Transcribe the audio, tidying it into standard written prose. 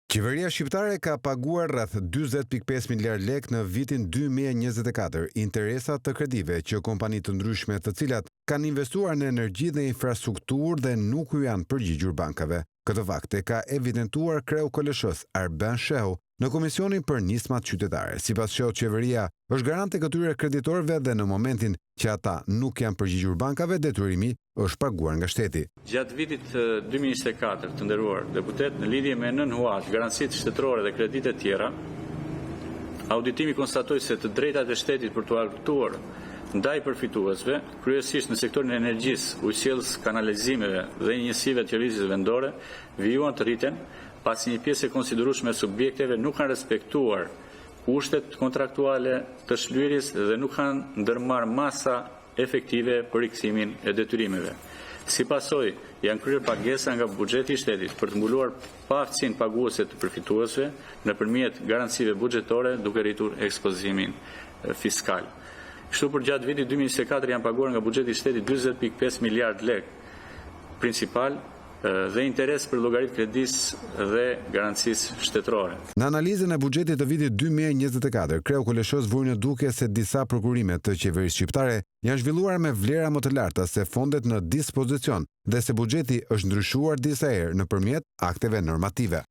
Qeveria shqiptare ka paguar rreth 40.5 miliard lek në vitin 2024 interesa të kredive që kompani të ndryshme të cilat kanë investuar në energji dhe infrastrukturë dhe nuk u janë përgjigjur bankave. Këtë fakt e ka evidentuar kreu KLSH-s Arben Shehu në Komisionin për Nismat Qytetare. Sipas Shehut, qeveria është garante këtyre kreditorëve dhe në momentin që ata nuk janë përgjigjur bankave, detyrimi është paguar nga shteti. Gjatë vitit 2024, të nderuar deputet, në lidhje me nënhuaj, garancitë shtetërore dhe kreditet tjera, auditimi konstatoi se të drejtat e shtetit për të argëtuar ndaj përfituesve, kryesisht në sektorin e energjisë, ujësjelljes, kanalizimeve dhe njësive të lëvizjes vendore, vijuan të rriten, pasi një pjesë e konsiderueshme e subjekteve nuk kanë respektuar kushtet kontraktuale të shlyerjes dhe nuk kanë ndërmarrë masa efektive për rikthimin e detyrimeve. Si pasojë, janë kryer pagesa nga buxheti i shtetit për të mbuluar paaftësinë paguese të përfituesve nëpërmjet garancive buxhetore duke rritur ekspozimin fiskal. Kështu për gjatë vitit 2024 janë paguar nga buxheti i shtetit 40.5 miliard lek principal dhe interes për llogaritë kredisë dhe garancisë shtetërore. Në analizën e buxhetit të vitit 2024, kreu KLSH-s vuri në duke se disa prokurime të qeverisë shqiptare janë zhvilluar me vlera më të larta se fondet në dispozicion dhe se buxheti është ndryshuar disa herë nëpërmjet akteve normative.